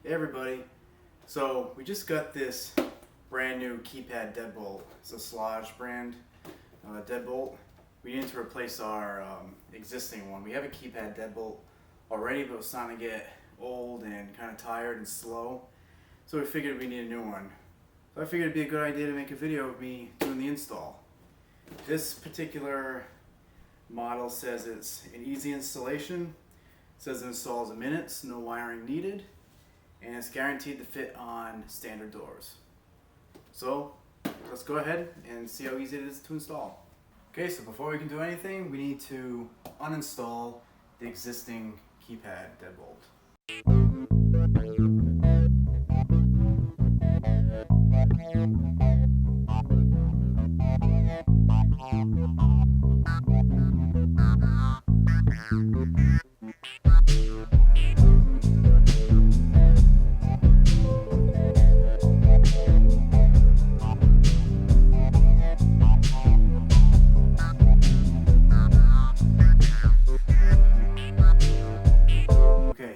Hey everybody, so we just got this brand new keypad deadbolt. It's a Schlage brand deadbolt. We needed to replace our existing one. We have a keypad deadbolt already, but it was starting to get old and kind of tired and slow. So we figured we need a new one. So I figured it'd be a good idea to make a video of me doing the install. This particular model says it's an easy installation. It says it installs in minutes, no wiring needed, and it's guaranteed to fit on standard doors. So let's go ahead and see how easy it is to install. Okay, so before we can do anything, we need to uninstall the existing keypad deadbolt.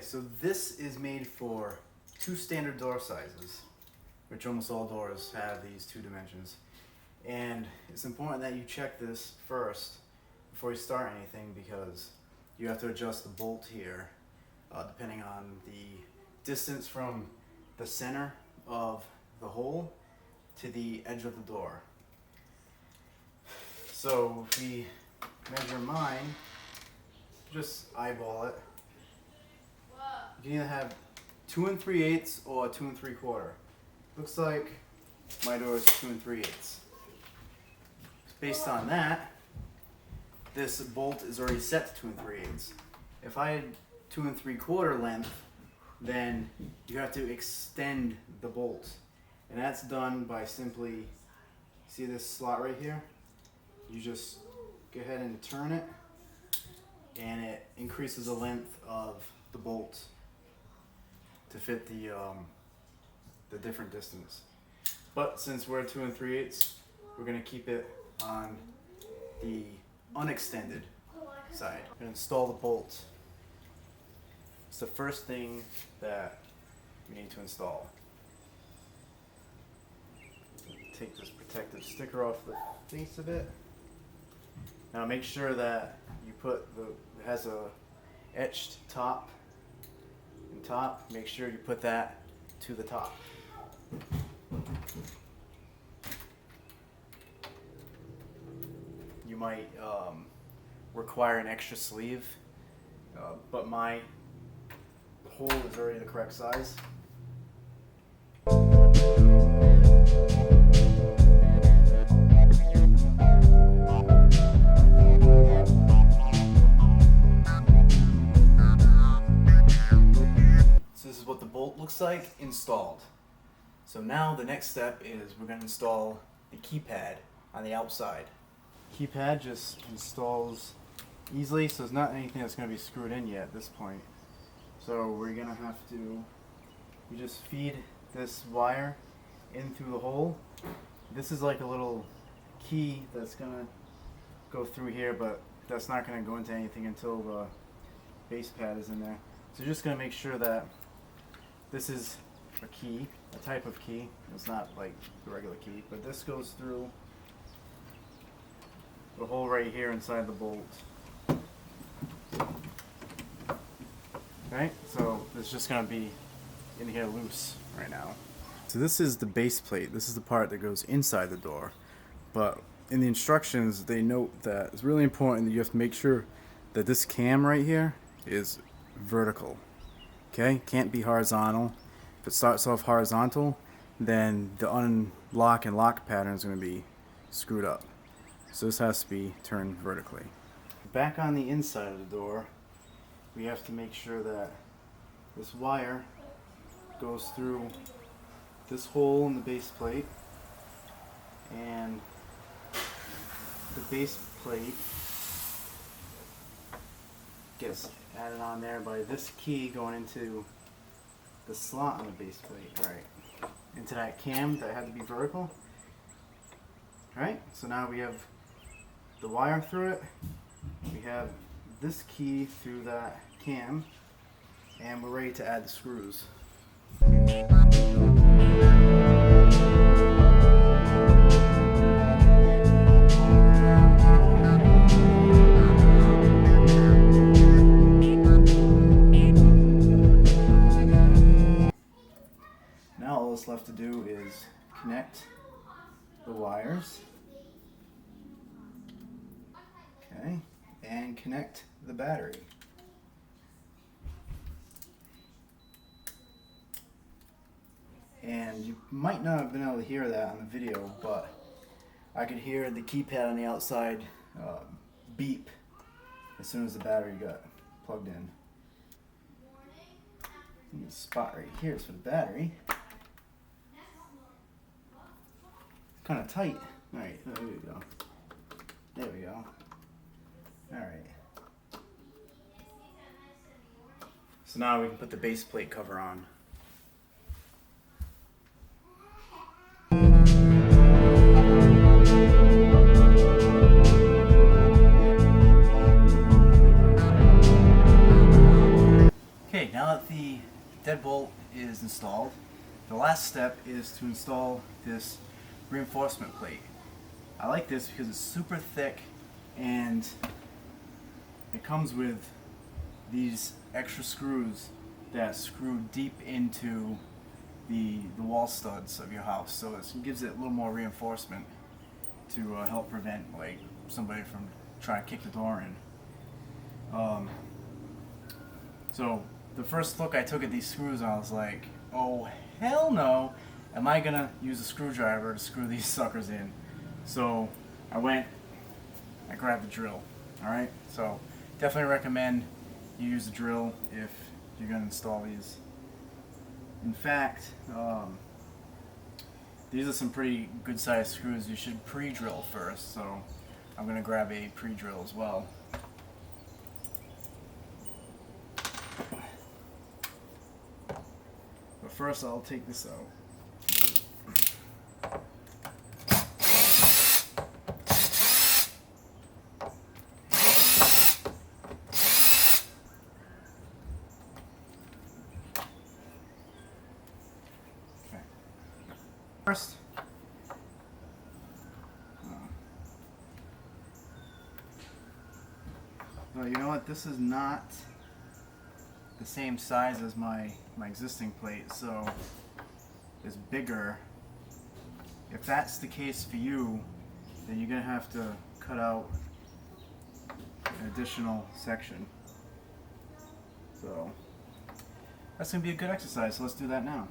So this is made for two standard door sizes, which almost all doors have these two dimensions. And it's important that you check this first before you start anything, because you have to adjust the bolt here depending on the distance from the center of the hole to the edge of the door. So if we measure mine, just eyeball it. You can either have 2 3/8 or 2 3/4. Looks like my door is 2 3/8. Based on that, this bolt is already set to 2 3/8. If I had 2 3/4 length, then you have to extend the bolt. And that's done by simply, see this slot right here? You just go ahead and turn it, and it increases the length of the bolt to fit the different distance. But since we're at 2 3/8, we're gonna keep it on the unextended side. I'm gonna install the bolt. It's the first thing that we need to install. Take this protective sticker off the face of it. Now make sure that you put it has a etched top. Make sure you put that to the top. You might require an extra sleeve, but my hole is already the correct size. Looks like installed. So now the next step is we're going to install the keypad on the outside. Keypad just installs easily, so there's not anything that's going to be screwed in yet at this point. So we're going to have to, you just feed this wire in through the hole. This is like a little key that's going to go through here, but that's not going to go into anything until the base pad is in there. So you're just going to make sure that this is a key, a type of key. It's not like the regular key, but this goes through the hole right here inside the bolt. Okay, so it's just going to be in here loose right now. So this is the base plate. This is the part that goes inside the door. But in the instructions, they note that it's really important that you have to make sure that this cam right here is vertical. Okay, can't be horizontal. If it starts off horizontal, then the unlock and lock pattern is going to be screwed up. So this has to be turned vertically. Back on the inside of the door, we have to make sure that this wire goes through this hole in the base plate, and the base plate gets added on there by this key going into the slot on the base plate, right, into that cam that had to be vertical. Right, so now we have the wire through it, we have this key through that cam, and we're ready to add the screws. Now all that's left to do is connect the wires, okay, and connect the battery. And you might not have been able to hear that on the video, but I could hear the keypad on the outside beep as soon as the battery got plugged in. The spot right here is for the battery. Kind of tight. Alright, there we go. There we go. Alright. So now we can put the base plate cover on. Okay, now that the deadbolt is installed, the last step is to install this reinforcement plate. I like this because it's super thick and it comes with these extra screws that screw deep into the wall studs of your house, so it gives it a little more reinforcement to help prevent like somebody from trying to kick the door in. So the first look I took at these screws, I was like, oh hell no, am I gonna use a screwdriver to screw these suckers in? So I grabbed the drill. Alright, so definitely recommend you use a drill if you're gonna install these. In fact, these are some pretty good sized screws. You should pre-drill first, so I'm gonna grab a pre-drill as well. But first I'll take this out. First, well, you know what? This is not the same size as my existing plate, so it's bigger. If that's the case for you, then you're gonna have to cut out an additional section. So that's gonna be a good exercise. So let's do that now.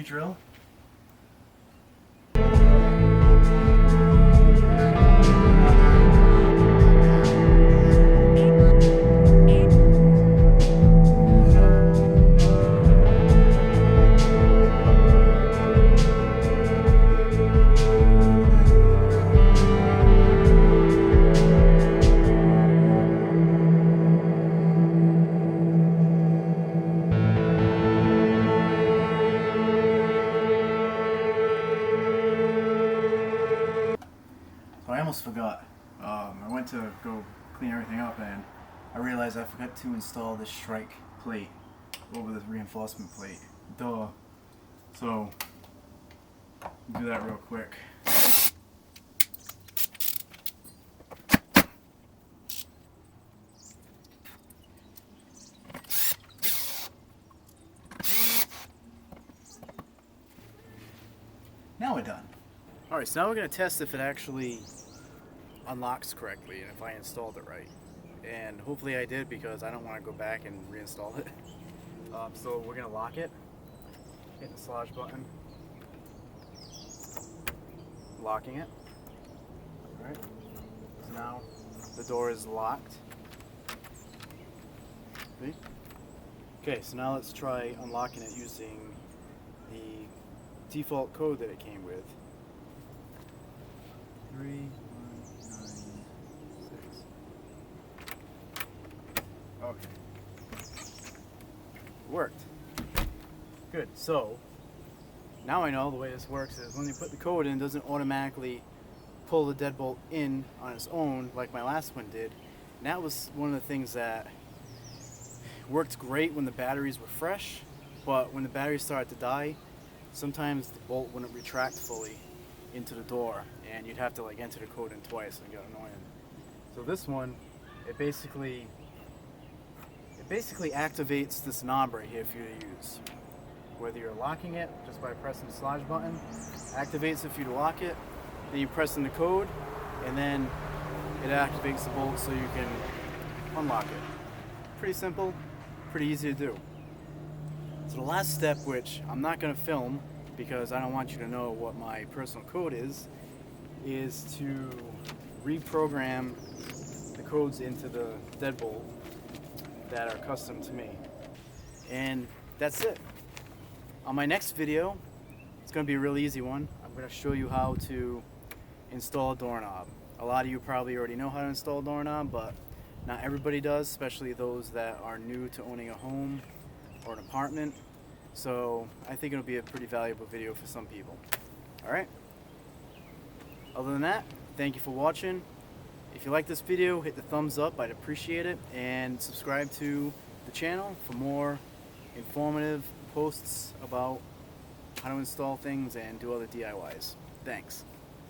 Drill. I almost forgot. I went to go clean everything up and I realized I forgot to install this Schlage plate over the reinforcement plate. Duh. So, do that real quick. Now we're done. Alright, so now we're going to test if it actually unlocks correctly and if I installed it right. And hopefully I did, because I don't want to go back and reinstall it. So we're going to lock it. Hit the Schlage button. Locking it. Alright. So now the door is locked. See? Okay, so now let's try unlocking it using the default code that it came with. 3196. Okay. Worked. Good. So now I know the way this works is when you put the code in, it doesn't automatically pull the deadbolt in on its own like my last one did. And that was one of the things that worked great when the batteries were fresh, but when the batteries started to die, sometimes the bolt wouldn't retract fully into the door, and you'd have to like enter the code in twice, and it got annoying. So this one, it basically activates this knob right here for you to use. Whether you're locking it just by pressing the Schlage button, activates it for you to lock it, then you press in the code, and then it activates the bolt so you can unlock it. Pretty simple, pretty easy to do. So the last step, which I'm not going to film because I don't want you to know what my personal code is to reprogram the codes into the deadbolt that are custom to me. And that's it. On my next video, it's going to be a really easy one. I'm going to show you how to install a doorknob. A lot of you probably already know how to install a doorknob, but not everybody does, especially those that are new to owning a home or an apartment. So I think it'll be a pretty valuable video for some people. Alright? Other than that, thank you for watching. If you like this video, hit the thumbs up, I'd appreciate it. And subscribe to the channel for more informative posts about how to install things and do other DIYs. Thanks.